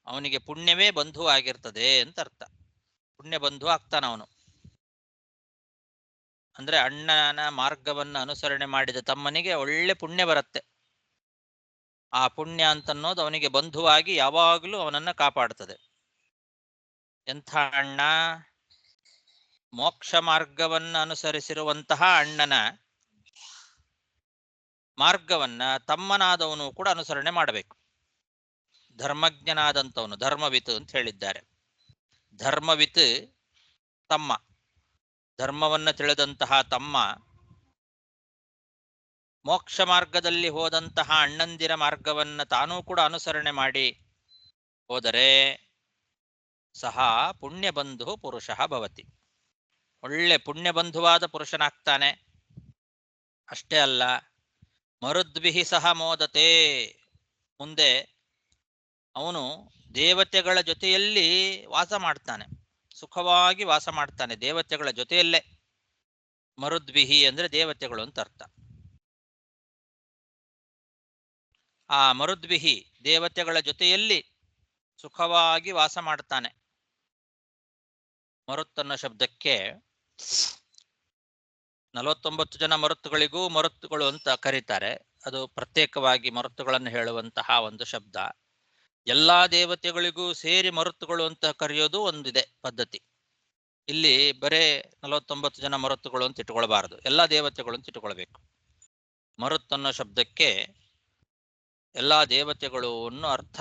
ಅವನಿಗೆ ಪುಣ್ಯವೇ ಬಂಧು ಆಗಿರ್ತದೆ ಅಂತ ಅರ್ಥ. ಪುಣ್ಯ ಬಂಧು ಆಗ್ತಾನ ಅವನು. ಅಂದ್ರೆ ಅಣ್ಣನ ಮಾರ್ಗವನ್ನ ಅನುಸರಣೆ ಮಾಡಿದ ತಮ್ಮನಿಗೆ ಒಳ್ಳೆ ಪುಣ್ಯ ಬರುತ್ತೆ. ಆ ಪುಣ್ಯ ಅಂತನ್ನೋದು ಅವನಿಗೆ ಬಂಧುವಾಗಿ ಯಾವಾಗಲೂ ಅವನನ್ನ ಕಾಪಾಡ್ತದೆ. ಎಂಥ ಅಣ್ಣ? ಮೋಕ್ಷ ಮಾರ್ಗವನ್ನ ಅನುಸರಿಸಿರುವಂತಹ ಅಣ್ಣನ ಮಾರ್ಗವನ್ನ ತಮ್ಮನಾದವನು ಕೂಡ ಅನುಸರಣೆ ಮಾಡಬೇಕು. ಧರ್ಮಜ್ಞನಾದಂಥವನು, ಧರ್ಮವಿತ್ ಅಂತ ಹೇಳಿದ್ದಾರೆ. ಧರ್ಮವಿತ್ ತಮ್ಮ, ಧರ್ಮವನ್ನ ತಿಳಿದಂತಹ ತಮ್ಮ ಮೋಕ್ಷ ಮಾರ್ಗದಲ್ಲಿ ಹೋದಂತಹ ಅಣ್ಣಂದಿರ ಮಾರ್ಗವನ್ನ ತಾನೂ ಕೂಡ ಅನುಸರಣೆ ಮಾಡಿ ಹೋದರೆ ಸಹ ಪುಣ್ಯ ಬಂಧು ಪುರುಷಃ ಭವತಿ. ಒಳ್ಳೆ ಪುಣ್ಯ ಬಂಧುವಾದ ಪುರುಷನಾಗ್ತಾನೆ. ಅಷ್ಟೇ ಅಲ್ಲ, ಮರುದ್ವಿಹಿ ಸಹ ಮೋದತೆ. ಮುಂದೆ ಅವನು ದೇವತೆಗಳ ಜೊತೆಯಲ್ಲಿ ವಾಸ ಮಾಡ್ತಾನೆ, ಸುಖವಾಗಿ ವಾಸ ಮಾಡ್ತಾನೆ ದೇವತೆಗಳ ಜೊತೆಯಲ್ಲೇ. ಮರುದ್ವಿಹಿ ಅಂದ್ರೆ ದೇವತೆಗಳು ಅಂತ ಅರ್ಥ. ಆ ಮರುದ್ವಿಹಿ ದೇವತೆಗಳ ಜೊತೆಯಲ್ಲಿ ಸುಖವಾಗಿ ವಾಸ ಮಾಡ್ತಾನೆ. ಮರುತ್ತನ್ನ ಶಬ್ದಕ್ಕೆ 49 ಜನ ಮರುತ್ತುಗಳಿಗೂ ಮರುತ್ತುಗಳು ಅಂತ ಕರೀತಾರೆ. ಅದು ಪ್ರತ್ಯೇಕವಾಗಿ ಮರುತ್ತುಗಳನ್ನು ಹೇಳುವಂತಹ ಒಂದು ಶಬ್ದ. ಎಲ್ಲಾ ದೇವತೆಗಳಿಗೂ ಸೇರಿ ಮರುತ್ತುಗಳು ಅಂತ ಕರೆಯೋದು ಒಂದಿದೆ ಪದ್ಧತಿ. ಇಲ್ಲಿ ಬರೇ 49 ಜನ ಮರುತ್ತುಗಳು ಅಂತ ಇಟ್ಕೊಳ್ಬಾರದು, ಎಲ್ಲಾ ದೇವತೆಗಳು ಅಂತ ಇಟ್ಕೊಳ್ಬೇಕು. ಮರುತ್ತನ್ನೋ ಶಬ್ದಕ್ಕೆ ಎಲ್ಲಾ ದೇವತೆಗಳು ಅನ್ನೋ ಅರ್ಥ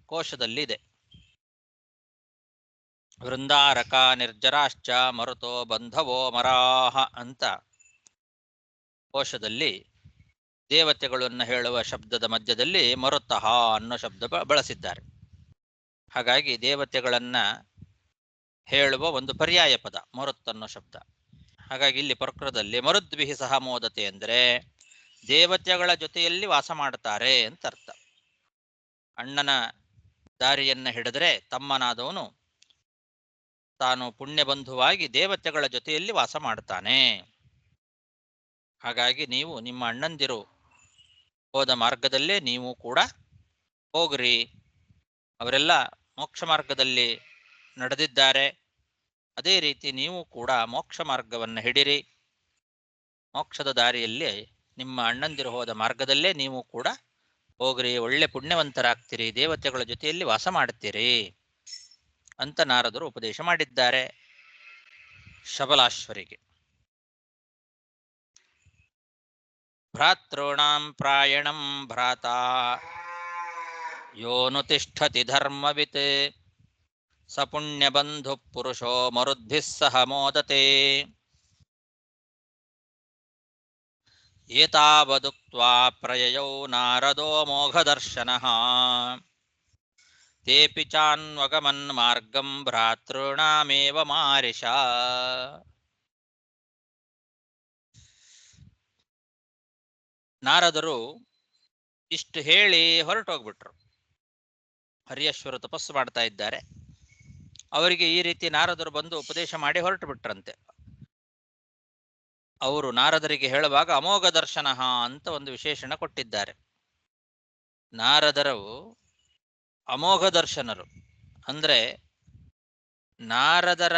ಕೋಶದಲ್ಲಿದೆ. ವೃಂದಾರಕ ನಿರ್ಜರಾಶ್ಚ ಮರುತೋ ಬಂಧವೋ ಮರಾಹ ಅಂತ ಕೋಶದಲ್ಲಿ ದೇವತೆಗಳನ್ನು ಹೇಳುವ ಶಬ್ದದ ಮಧ್ಯದಲ್ಲಿ ಮರುತಃ ಅನ್ನೋ ಶಬ್ದ ಬಳಸಿದ್ದಾರೆ. ಹಾಗಾಗಿ ದೇವತೆಗಳನ್ನ ಹೇಳುವ ಒಂದು ಪರ್ಯಾಯ ಪದ ಮರುತ್ತನ್ನೋ ಶಬ್ದ. ಹಾಗಾಗಿ ಇಲ್ಲಿ ಪ್ರಕೃತದಲ್ಲಿ ಮರುದ್ವಿಹಿ ಸಹ ಮೋದತೆ ಅಂದರೆ ದೇವತೆಗಳ ಜೊತೆಯಲ್ಲಿ ವಾಸ ಮಾಡ್ತಾರೆ ಅಂತ ಅರ್ಥ. ಅಣ್ಣನ ದಾರಿಯನ್ನ ಹಿಡಿದ್ರೆ ತಮ್ಮನಾದವನು ತಾನು ಪುಣ್ಯಬಂಧುವಾಗಿ ದೇವತೆಗಳ ಜೊತೆಯಲ್ಲಿ ವಾಸ ಮಾಡ್ತಾನೆ. ಹಾಗಾಗಿ ನೀವು ನಿಮ್ಮ ಅಣ್ಣಂದಿರು ಹೋದ ಮಾರ್ಗದಲ್ಲೇ ನೀವು ಕೂಡ ಹೋಗ್ರಿ. ಅವರೆಲ್ಲ ಮೋಕ್ಷ ಮಾರ್ಗದಲ್ಲಿ ನಡೆದಿದ್ದಾರೆ, ಅದೇ ರೀತಿ ನೀವು ಕೂಡ ಮೋಕ್ಷ ಮಾರ್ಗವನ್ನು ಹಿಡಿರಿ. ಮೋಕ್ಷದ ದಾರಿಯಲ್ಲಿ ನಿಮ್ಮ ಅಣ್ಣಂದಿರು ಹೋದ ಮಾರ್ಗದಲ್ಲೇ ನೀವು ಕೂಡ ಹೋಗ್ರಿ, ಒಳ್ಳೆ ಪುಣ್ಯವಂತರಾಗ್ತೀರಿ, ದೇವತೆಗಳ ಜೊತೆಯಲ್ಲಿ ವಾಸ ಮಾಡ್ತೀರಿ ಅಂತ ನಾರದರು ಉಪದೇಶ ಮಾಡಿದ್ದಾರೆ ಶಬಲಾಶ್ವರಿಗೆ. ಭ್ರಾತॄಣಾಂ ಪ್ರಾಯಣಂ ಭ್ರಾತಾ ಯೋನು ತಿಷ್ಠತಿ ಧರ್ಮವಿತ್ ಸ ಪುಣ್ಯಬಂಧು ಪುರುಷೋ ಮರುದ್ಭಿಃ ಸಹ ಮೋದತೆ. ಏತಾವದುಕ್ತ್ವಾ ಪ್ರಯಯೌ ನಾರದೋ ಮೋಘದರ್ಶನಃ ತೇಪಿ ಚಾನ್ವಗಮನ್ ಮಾರ್ಗಂ ಭ್ರಾತॄಣಾಮೇವ ಮಾರಿಷ. ನಾರದರು ಇಷ್ಟು ಹೇಳಿ ಹೊರಟೋಗ್ಬಿಟ್ರು. ಹರಿಯೇಶ್ವರ ತಪಸ್ಸು ಮಾಡ್ತಾ ಇದ್ದಾರೆ. ಅವರಿಗೆ ಈ ರೀತಿ ನಾರದರು ಬಂದು ಉಪದೇಶ ಮಾಡಿ ಹೊರಟು ಬಿಟ್ರಂತೆ. ಅವರು ನಾರದರಿಗೆ ಹೇಳುವಾಗ ಅಮೋಘ ದರ್ಶನ ಅಂತ ಒಂದು ವಿಶೇಷಣ ಕೊಟ್ಟಿದ್ದಾರೆ. ನಾರದರು ಅಮೋಘ ದರ್ಶನರು ಅಂದ್ರೆ ನಾರದರ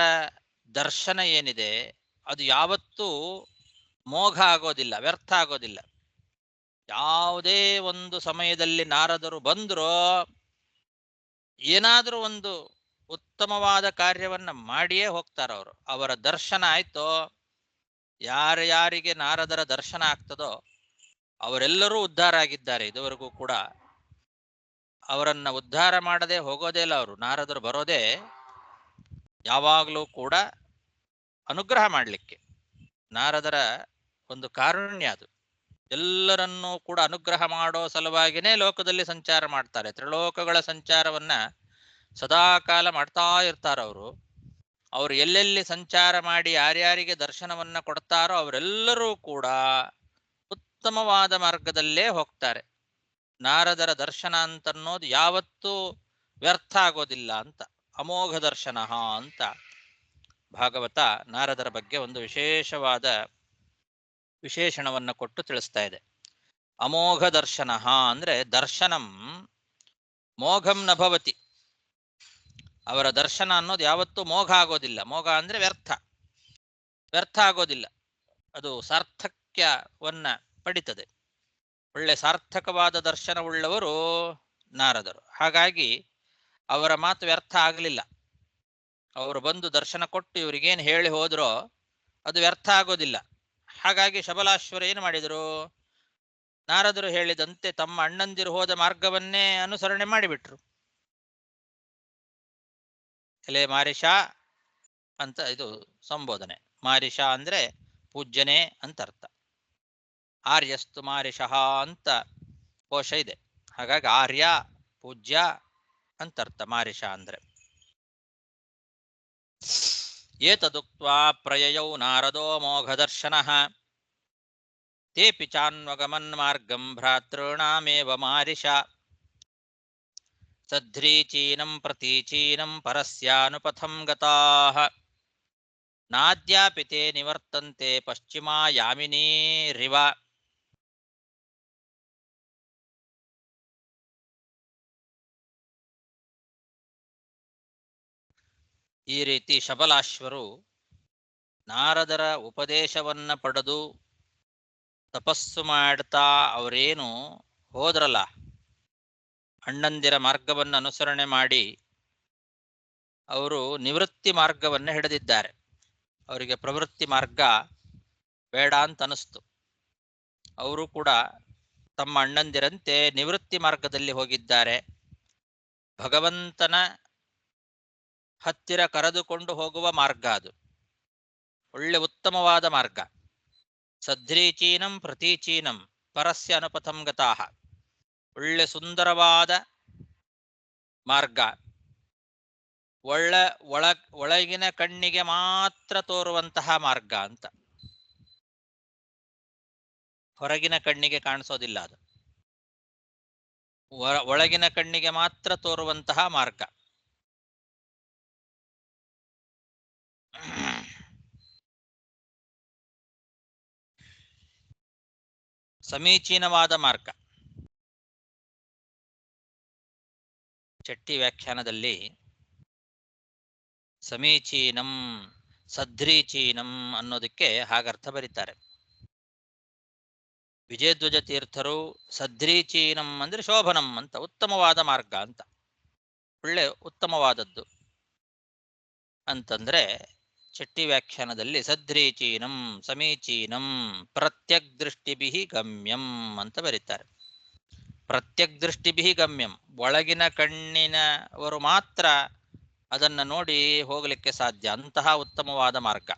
ದರ್ಶನ ಏನಿದೆ ಅದು ಯಾವತ್ತೂ ಮೋಘ ಆಗೋದಿಲ್ಲ, ವ್ಯರ್ಥ ಆಗೋದಿಲ್ಲ. ಯಾವುದೇ ಒಂದು ಸಮಯದಲ್ಲಿ ನಾರದರು ಬಂದ್ರೋ ಏನಾದರೂ ಒಂದು ಉತ್ತಮವಾದ ಕಾರ್ಯವನ್ನ ಮಾಡಿಯೇ ಹೋಗ್ತಾರವರು. ಅವರ ದರ್ಶನ ಆಯ್ತೋ, ಯಾರ್ಯಾರಿಗೆ ನಾರದರ ದರ್ಶನ ಆಗ್ತದೋ ಅವರೆಲ್ಲರೂ ಉದ್ಧಾರ ಆಗಿದ್ದಾರೆ. ಇದುವರೆಗೂ ಕೂಡ ಅವರನ್ನ ಉದ್ಧಾರ ಮಾಡದೆ ಹೋಗೋದೇ ಇಲ್ಲ. ಅವರು ನಾರದರು ಬರೋದೇ ಯಾವಾಗಲೂ ಕೂಡ ಅನುಗ್ರಹ ಮಾಡಲಿಕ್ಕೆ. ನಾರದರ ಒಂದು ಕಾರುಣ್ಯ ಅದು. ಎಲ್ಲರನ್ನೂ ಕೂಡ ಅನುಗ್ರಹ ಮಾಡೋ ಸಲುವಾಗಿನೇ ಲೋಕದಲ್ಲಿ ಸಂಚಾರ ಮಾಡ್ತಾರೆ. ತ್ರಿಲೋಕಗಳ ಸಂಚಾರವನ್ನ ಸದಾಕಾಲ ಮಾಡ್ತಾ ಇರ್ತಾರವರು. ಅವರು ಎಲ್ಲೆಲ್ಲಿ ಸಂಚಾರ ಮಾಡಿ ಯಾರ್ಯಾರಿಗೆ ದರ್ಶನವನ್ನ ಕೊಡ್ತಾರೋ ಅವರೆಲ್ಲರೂ ಕೂಡ ಉತ್ತಮವಾದ ಮಾರ್ಗದಲ್ಲೇ ಹೋಗ್ತಾರೆ. ನಾರದರ ದರ್ಶನ ಅಂತನ್ನೋದು ಯಾವತ್ತೂ ವ್ಯರ್ಥ ಆಗೋದಿಲ್ಲ ಅಂತ. ಅಮೋಘ ದರ್ಶನ ಅಂತ ಭಾಗವತ ನಾರದರ ಬಗ್ಗೆ ಒಂದು ವಿಶೇಷವಾದ ವಿಶೇಷಣವನ್ನ ಕೊಟ್ಟು ತಿಳಿಸ್ತಾ ಇದೆ. ಅಮೋಘ ದರ್ಶನ ಅಂದ್ರೆ ದರ್ಶನಂ ಮೋಘಂ ನಭವತಿ. ಅವರ ದರ್ಶನ ಅನ್ನೋದು ಯಾವತ್ತೂ ಮೋಘ ಆಗೋದಿಲ್ಲ. ಮೋಘ ಅಂದ್ರೆ ವ್ಯರ್ಥ, ವ್ಯರ್ಥ ಆಗೋದಿಲ್ಲ. ಅದು ಸಾರ್ಥಕ್ಯವನ್ನ ಪಡಿತದೆ. ಒಳ್ಳೆ ಸಾರ್ಥಕವಾದ ದರ್ಶನವುಳ್ಳವರು ನಾರದರು. ಹಾಗಾಗಿ ಅವರ ಮಾತು ವ್ಯರ್ಥ ಆಗಲಿಲ್ಲ. ಅವರು ಬಂದು ದರ್ಶನ ಕೊಟ್ಟು ಇವರಿಗೇನು ಹೇಳಿ ಹೋದ್ರೋ ಅದು ವ್ಯರ್ಥ ಆಗೋದಿಲ್ಲ. ಹಾಗಾಗಿ ಶಬಲಾಶ್ವರ ಏನು ಮಾಡಿದರು? ನಾರದರು ಹೇಳಿದಂತೆ ತಮ್ಮ ಅಣ್ಣಂದಿರು ಹೋದ ಮಾರ್ಗವನ್ನೇ ಅನುಸರಣೆ ಮಾಡಿಬಿಟ್ರು. ಎಲೆ ಮಾರಿಷ ಅಂತ ಇದು ಸಂಬೋಧನೆ. ಮಾರಿಷ ಅಂದ್ರೆ ಪೂಜ್ಯನೇ ಅಂತ ಅರ್ಥ. ಆರ್ಯಸ್ತು ಮಾರಿಷಃ ಅಂತ ಕೋಶ ಇದೆ. ಹಾಗಾಗಿ ಆರ್ಯ ಪೂಜ್ಯ ಅಂತ ಅರ್ಥ ಮಾರಿಷ ಅಂದ್ರೆ. ಏತದುಕ್ತ್ವಾ ಪ್ರಯಯೌ ನಾರದೋ ಮೋಘದರ್ಶನಃ ತೇಪಿ ಚಾನ್ವಗಮನ್ ಮಾರ್ಗಂ ಭ್ರಾತॄಣಾಮೇವ ಮಾರಿಷ ಸಧ್ರೀಚೀನಂ ಪ್ರತೀಚೀನಂ ಪರಸ್ಯಾನುಪಥಂ ಗತಾಃ ನಾದ್ಯಾಪಿ ತೇ ನಿವರ್ತಂತೆ ಪಶ್ಚಿಮಾ ಯಾಮಿನೀರಿವ. ಈ ರೀತಿ ಶಬಲಾಶ್ವರು ನಾರದರ ಉಪದೇಶವನ್ನ ಪಡೆದು ತಪಸ್ಸು ಮಾಡ್ತಾ ಅವರೇನು ಹೋದ್ರಲ್ಲ, ಅಣ್ಣಂದಿರ ಮಾರ್ಗವನ್ನು ಅನುಸರಣೆ ಮಾಡಿ ಅವರು ನಿವೃತ್ತಿ ಮಾರ್ಗವನ್ನು ಹಿಡಿದಿದ್ದಾರೆ. ಅವರಿಗೆ ಪ್ರವೃತ್ತಿ ಮಾರ್ಗ ಬೇಡ ಅಂತ ಅನಿಸ್ತು. ಅವರು ಕೂಡ ತಮ್ಮ ಅಣ್ಣಂದಿರಂತೆ ನಿವೃತ್ತಿ ಮಾರ್ಗದಲ್ಲಿ ಹೋಗಿದ್ದಾರೆ. ಭಗವಂತನ ಹತ್ತಿರ ಕರೆದುಕೊಂಡು ಹೋಗುವ ಮಾರ್ಗ ಅದು. ಒಳ್ಳೆ ಉತ್ತಮವಾದ ಮಾರ್ಗ. ಸಧ್ರೀಚೀನಂ ಪ್ರತೀಚೀನಂ ಪರಸ್ಯ ಅನುಪಥಂ ಗತಾಃ. ಒಳ್ಳೆ ಸುಂದರವಾದ ಮಾರ್ಗ. ಒಳಗಿನ ಕಣ್ಣಿಗೆ ಮಾತ್ರ ತೋರುವಂತಹ ಮಾರ್ಗ ಅಂತ. ಹೊರಗಿನ ಕಣ್ಣಿಗೆ ಕಾಣಿಸೋದಿಲ್ಲ ಅದು. ಒಳಗಿನ ಕಣ್ಣಿಗೆ ಮಾತ್ರ ತೋರುವಂತಹ ಮಾರ್ಗ. ಸಮೀಚೀನವಾದ ಮಾರ್ಗ. ಚಟ್ಟಿ ವ್ಯಾಖ್ಯಾನದಲ್ಲಿ ಸಮೀಚೀನಂ ಸಧ್ರೀಚೀನಂ ಅನ್ನೋದಕ್ಕೆ ಹಾಗರ್ಥ ಬರೀತಾರೆ. ವಿಜಯಧ್ವಜ ತೀರ್ಥರು ಸಧ್ರೀಚೀನಂ ಅಂದ್ರೆ ಶೋಭನಂ ಅಂತ, ಉತ್ತಮವಾದ ಮಾರ್ಗ ಅಂತ. ಒಳ್ಳೆ ಉತ್ತಮವಾದದ್ದು ಅಂತಂದ್ರೆ ಚಟ್ಟಿ ವ್ಯಾಖ್ಯಾನದಲ್ಲಿ ಸಧ್ರೀಚೀನಂ ಸಮೀಚೀನಂ ಪ್ರತ್ಯಕ್ ದೃಷ್ಟಿಭಿ ಗಮ್ಯಂ ಅಂತ ಬರೀತಾರೆ. ಪ್ರತ್ಯಕ್ ದೃಷ್ಟಿಭಿ ಗಮ್ಯಂ, ಒಳಗಿನ ಕಣ್ಣಿನವರು ಮಾತ್ರ ಅದನ್ನ ನೋಡಿ ಹೋಗಲಿಕ್ಕೆ ಸಾಧ್ಯ, ಅಂತಹ ಉತ್ತಮವಾದ ಮಾರ್ಗ.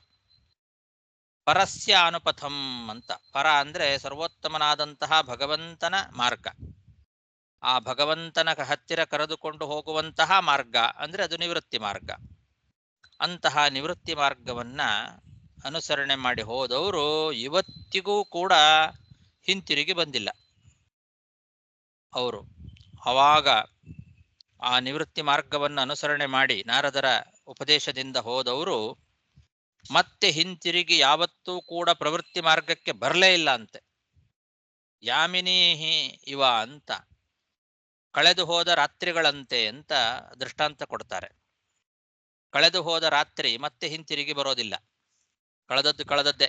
ಪರಸ್ಯ ಅನುಪಥಂ ಅಂತ. ಪರ ಅಂದ್ರೆ ಸರ್ವೋತ್ತಮನಾದಂತಹ ಭಗವಂತನ ಮಾರ್ಗ. ಆ ಭಗವಂತನ ಹತ್ತಿರ ಕರೆದುಕೊಂಡು ಹೋಗುವಂತಹ ಮಾರ್ಗ ಅಂದ್ರೆ ಅದು ನಿವೃತ್ತಿ ಮಾರ್ಗ. ಅಂತಹ ನಿವೃತ್ತಿ ಮಾರ್ಗವನ್ನ ಅನುಸರಣೆ ಮಾಡಿ ಹೋದವರು ಇವತ್ತಿಗೂ ಕೂಡ ಹಿಂತಿರುಗಿ ಬಂದಿಲ್ಲ. ಅವರು ಆವಾಗ ಆ ನಿವೃತ್ತಿ ಮಾರ್ಗವನ್ನು ಅನುಸರಣೆ ಮಾಡಿ ನಾರದರ ಉಪದೇಶದಿಂದ ಹೋದವರು ಮತ್ತೆ ಹಿಂತಿರುಗಿ ಯಾವತ್ತೂ ಕೂಡ ಪ್ರವೃತ್ತಿ ಮಾರ್ಗಕ್ಕೆ ಬರಲೇ ಇಲ್ಲ ಅಂತೆ. ಯಾಮಿನೀಹಿ ಇವ ಅಂತ, ಕಳೆದು ಹೋದ ರಾತ್ರಿಗಳಂತೆ ಅಂತ ದೃಷ್ಟಾಂತ ಕೊಡ್ತಾರೆ. ಕಳೆದು ಹೋದ ರಾತ್ರಿ ಮತ್ತೆ ಹಿಂತಿರುಗಿ ಬರೋದಿಲ್ಲ. ಕಳೆದದ್ದು ಕಳೆದದ್ದೇ.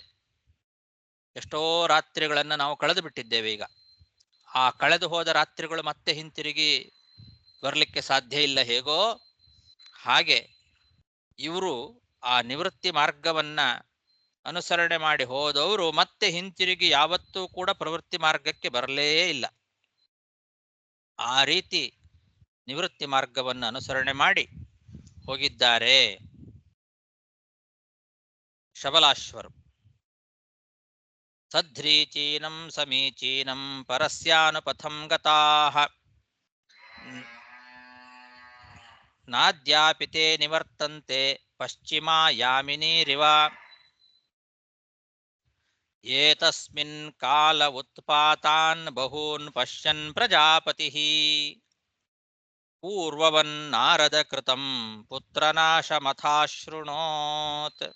ಎಷ್ಟೋ ರಾತ್ರಿಗಳನ್ನು ನಾವು ಕಳೆದು ಬಿಟ್ಟಿದ್ದೇವೆ. ಈಗ ಆ ಕಳೆದು ಹೋದ ರಾತ್ರಿಗಳು ಮತ್ತೆ ಹಿಂತಿರುಗಿ ಬರಲಿಕ್ಕೆ ಸಾಧ್ಯ ಇಲ್ಲ. ಹೇಗೋ ಹಾಗೆ ಇವರು ಆ ನಿವೃತ್ತಿ ಮಾರ್ಗವನ್ನ ಅನುಸರಣೆ ಮಾಡಿ ಹೋದವರು ಮತ್ತೆ ಹಿಂತಿರುಗಿ ಯಾವತ್ತೂ ಕೂಡ ಪ್ರವೃತ್ತಿ ಮಾರ್ಗಕ್ಕೆ ಬರಲೇ ಇಲ್ಲ. ಆ ರೀತಿ ನಿವೃತ್ತಿ ಮಾರ್ಗವನ್ನು ಅನುಸರಣೆ ಮಾಡಿ ಹೋಗಿದ್ದಾರೆ ಶಬಲಾಶ್ವರು. ಸಧ್ರೀಚೀನಂ ಸಮೀಚೀನಂ ಪರಸ್ಯಾನುಪಥಂ ಗತಾಃ ನಾದ್ಯಾಪಿತೆ ನಿವರ್ತಂತೆ ಪಶ್ಚಿಮಾ ಯಾಮಿನೀರಿವ ಏತಸ್ಮಿನ್ ಕಾಲ ಉತ್ಪಾತಾನ್ ಬಹೂನ್ ಪಶ್ಯನ್ ಪ್ರಜಾಪತಿಃ ಪೂರ್ವವನ್ನಾರದ ಕೃತಂ ಪುತ್ರನಾಶಮಥಾಶೃಣೋತ್.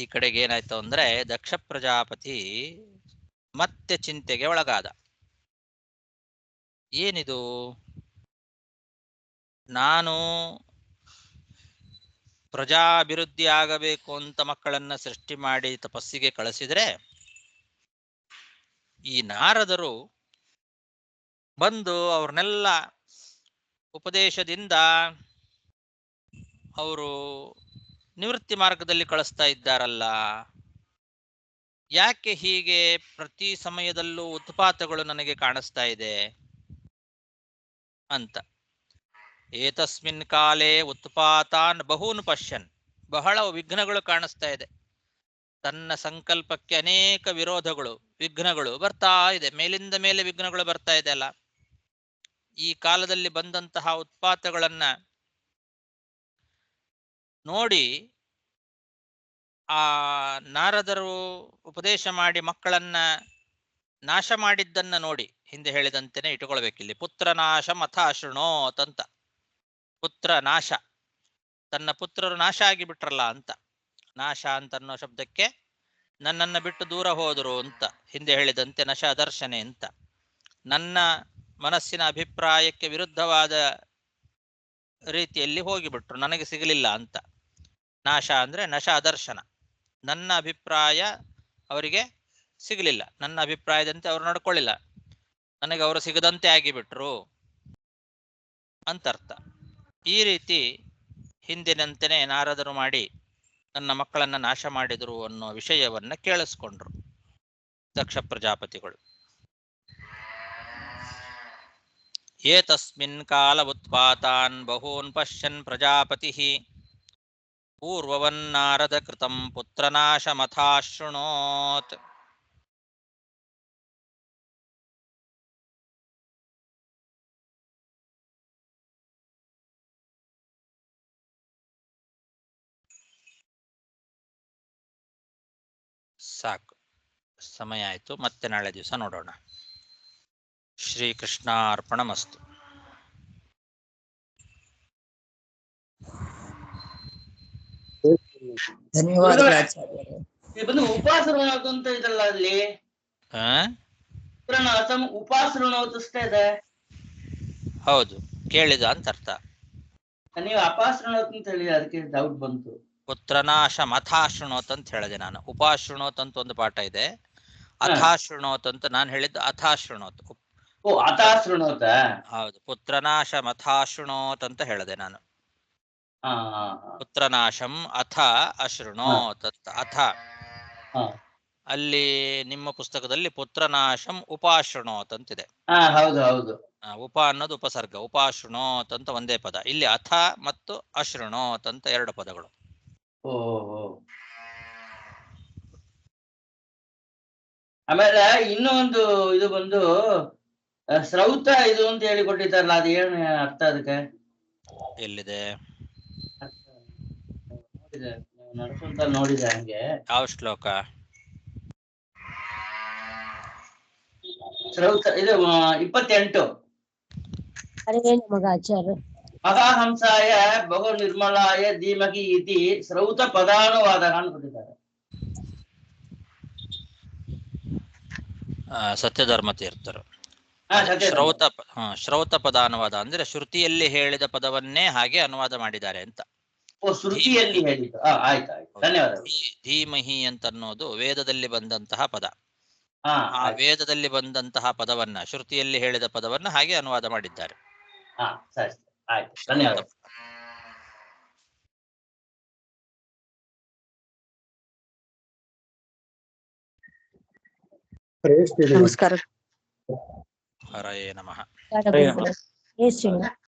ಈ ಕಡೆಗೆ ಏನಾಯ್ತು ಅಂದ್ರೆ ದಕ್ಷ ಪ್ರಜಾಪತಿ ಮತ್ತೆ ಚಿಂತೆಗೆ ಒಳಗಾದ. ಏನಿದು, ನಾನು ಪ್ರಜಾಭಿವೃದ್ಧಿ ಆಗಬೇಕು ಅಂತ ಮಕ್ಕಳನ್ನ ಸೃಷ್ಟಿ ಮಾಡಿ ತಪಸ್ಸಿಗೆ ಕಳಿಸಿದ್ರೆ ಈ ನಾರದರು ಬಂದು ಅವ್ರನ್ನೆಲ್ಲ ಉಪದೇಶದಿಂದ ಅವರು ನಿವೃತ್ತಿ ಮಾರ್ಗದಲ್ಲಿ ಕಳಿಸ್ತಾ ಇದ್ದಾರಲ್ಲ, ಯಾಕೆ ಹೀಗೆ ಪ್ರತಿ ಸಮಯದಲ್ಲೂ ಉತ್ಪಾತಗಳು ನನಗೆ ಕಾಣಿಸ್ತಾ ಇದೆ ಅಂತ. ಏತಸ್ಮಿನ್ ಕಾಲೇ ಉತ್ಪಾತಾನ್ ಬಹೂನ್ ಪಶ್ಯನ್, ಬಹಳ ವಿಘ್ನಗಳು ಕಾಣಿಸ್ತಾ ಇದೆ. ತನ್ನ ಸಂಕಲ್ಪಕ್ಕೆ ಅನೇಕ ವಿರೋಧಗಳು, ವಿಘ್ನಗಳು ಬರ್ತಾ ಇದೆ. ಮೇಲಿಂದ ಮೇಲೆ ವಿಘ್ನಗಳು ಬರ್ತಾ ಇದೆ ಅಲ್ಲ. ಈ ಕಾಲದಲ್ಲಿ ಬಂದಂತಹ ಉತ್ಪಾತಗಳನ್ನ ನೋಡಿ ಆ ನಾರದರು ಉಪದೇಶ ಮಾಡಿ ಮಕ್ಕಳನ್ನ ನಾಶ ಮಾಡಿದ್ದನ್ನ ನೋಡಿ ಹಿಂದೆ ಹೇಳಿದಂತೆನೆ ಇಟ್ಟುಕೊಳ್ಬೇಕಿಲ್ಲಿ. ಪುತ್ರನಾಶ ಮಥಾಶೃಣೋತ್ ಅಂತ. ಪುತ್ರ ನಾಶ, ತನ್ನ ಪುತ್ರರು ನಾಶ ಆಗಿಬಿಟ್ರಲ್ಲ ಅಂತ. ನಾಶ ಅಂತ ಅನ್ನೋ ಶಬ್ದಕ್ಕೆ ನನ್ನನ್ನ ಬಿಟ್ಟು ದೂರ ಹೋದರು ಅಂತ ಹಿಂದೆ ಹೇಳಿದಂತೆ ನಶ ಅದರ್ಶನೆ ಅಂತ. ನನ್ನ ಮನಸ್ಸಿನ ಅಭಿಪ್ರಾಯಕ್ಕೆ ವಿರುದ್ಧವಾದ ರೀತಿಯಲ್ಲಿ ಹೋಗಿಬಿಟ್ರು, ನನಗೆ ಸಿಗಲಿಲ್ಲ ಅಂತ. ನಾಶ ಅಂದ್ರೆ ನಶ ಅದರ್ಶನ, ನನ್ನ ಅಭಿಪ್ರಾಯ ಅವರಿಗೆ ಸಿಗಲಿಲ್ಲ, ನನ್ನ ಅಭಿಪ್ರಾಯದಂತೆ ಅವರು ನಡ್ಕೊಳ್ಳಿಲ್ಲ, ನನಗೆ ಅವರು ಸಿಗದಂತೆ ಆಗಿಬಿಟ್ರು ಅಂತರ್ಥ. ಈ ರೀತಿ ಹಿಂದಿನಂತೆಯೇ ನಾರದರು ಮಾಡಿ ನನ್ನ ಮಕ್ಕಳನ್ನ ನಾಶ ಮಾಡಿದರು ಅನ್ನೋ ವಿಷಯವನ್ನ ಕೇಳಿಸ್ಕೊಂಡ್ರು ದಕ್ಷ ಪ್ರಜಾಪತಿಗಳು. ಏತಸ್ಮಿನ್ ಕಾಲ ಉತ್ಪಾತಾನ್ ಬಹೂನ್ ಪಶ್ಯನ್ ಪ್ರಜಾಪತಿಃ ಪೂರ್ವವನ್ನಾರದ ಕೃತಂ ಪುತ್ರನಾಶಮಥಾಶೃಣೋತ್. ಸಾಕು, ಸಮಯ ಆಯಿತು. ಮತ್ತೆ ನಾಳೆ ದಿವಸ ನೋಡೋಣ. ಶ್ರೀಕೃಷ್ಣಾರ್ಪಣಮಸ್ತು. ಧನ್ಯವಾದಗಳು ಆಚಾರ್ಯರೇ. ಉಪಾಸೃಣೋತ್ ಅಂತ ಇದಲ್ಲ ಅಲ್ಲಿ ಉಪಾಸೃಣೋತ್ ಅಷ್ಟೇ ಇದೆ. ಹೌದು, ಕೇಳಿದ ಅಂತ ಅರ್ಥ. ನೀವು ಅಪಾಸೃಣೋತ್ ಅಂತ ಹೇಳಿ ಅದಕ್ಕೆ ಡೌಟ್ ಬಂತು. ಪುತ್ರನಾಶ ಮಥಾಶೃಣೋತ್ ಅಂತ ಹೇಳಿದೆ ನಾನು. ಉಪಾಶೃಣೋತ್ ಅಂತ ಒಂದು ಪಾಠ ಇದೆ, ಅಥಾಶೃಣೋತ್ ಅಂತ ನಾನು ಹೇಳಿದ್ದು ಅಥಾಶೃಣೋತ್. ಓ ಅಥಾಶೃಣೋತ. ಹೌದು, ಪುತ್ರನಾಶ ಮಥಾಶೃಣೋತ್ ಅಂತ ಹೇಳಿದೆ ನಾನು. ಪುತ್ರನಾಶಂ ಅಥ ಅಶೃಣೋತ್ ಅಂತ. ಅಥ ಅಲ್ಲಿ ನಿಮ್ಮ ಪುಸ್ತಕದಲ್ಲಿ ಪುತ್ರನಾಶಂ ಉಪಾಶೃಣೋತ್ ಅಂತಿದೆ. ಹೌದು ಹೌದು. ಉಪ ಅನ್ನೋದು ಉಪಸರ್ಗ, ಉಪಾಶೃಣೋತ್ ಅಂತ ಒಂದೇ ಪದ. ಇಲ್ಲಿ ಅಥ ಮತ್ತು ಅಶೃಣೋತ್ ಅಂತ ಎರಡು ಪದಗಳು. ಆಮೇಲೆ ಇನ್ನೂ ಒಂದು ಇದು ಬಂದು ಶ್ರೌತ ಇದು ಅಂತ ಹೇಳಿ ಕೊಟ್ಟಿದ್ದಾರಲ್ಲ, ಅದು ಏನು ಅರ್ಥ ಅದಕ್ಕೆ? ಎಲ್ಲಿದೆ? ನಡ್ಕೊಂತ ನೋಡಿದೆ ಹಂಗೆ. ಯಾವ ಶ್ಲೋಕ? ಶ್ರೌತ ಇದು 28. ಆಚಾರ್ಯ ಮಹಾಹಂಸಾಯ ಬಹು ನಿರ್ಮಲಾಯ ಧೀಮಹಿ ಇತಿ ಶ್ರೌತ ಪದಾನುವಾದ ಕೊಟ್ಟಿದ್ದಾರೆ. ಸತ್ಯಧರ್ಮ ತೀರ್ಥರು ಶ್ರೌತ ಪದ ಅನುವಾದ ಅಂದ್ರೆ ಶ್ರುತಿಯಲ್ಲಿ ಹೇಳಿದ ಪದವನ್ನೇ ಹಾಗೆ ಅನುವಾದ ಮಾಡಿದ್ದಾರೆ ಅಂತ. ಓ ಶ್ರುತಿಯಲ್ಲಿ ಹೇಳಿದ್ದು. ಆಯ್ತು ಆಯ್ತು, ಧನ್ಯವಾದಗಳು. ಧೀಮಹಿ ಅಂತ ಅನ್ನೋದು ವೇದದಲ್ಲಿ ಬಂದಂತಹ ಪದ. ಹಾ ಆ ಆಯ್ತು. ವೇದದಲ್ಲಿ ಬಂದಂತಹ ಪದವನ್ನ, ಶ್ರುತಿಯಲ್ಲಿ ಹೇಳಿದ ಪದವನ್ನ ಹಾಗೆ ಅನುವಾದ ಮಾಡಿದ್ದಾರೆ. ಹಾ ಸರಿ ಸರಿ, ಆಯ್ತು, ಧನ್ಯವಾದ. ನಮಸ್ಕಾರ. ಹರಯೇ ನಮಃ. ಜಯ ಶ್ರೀನಿವಾಸ.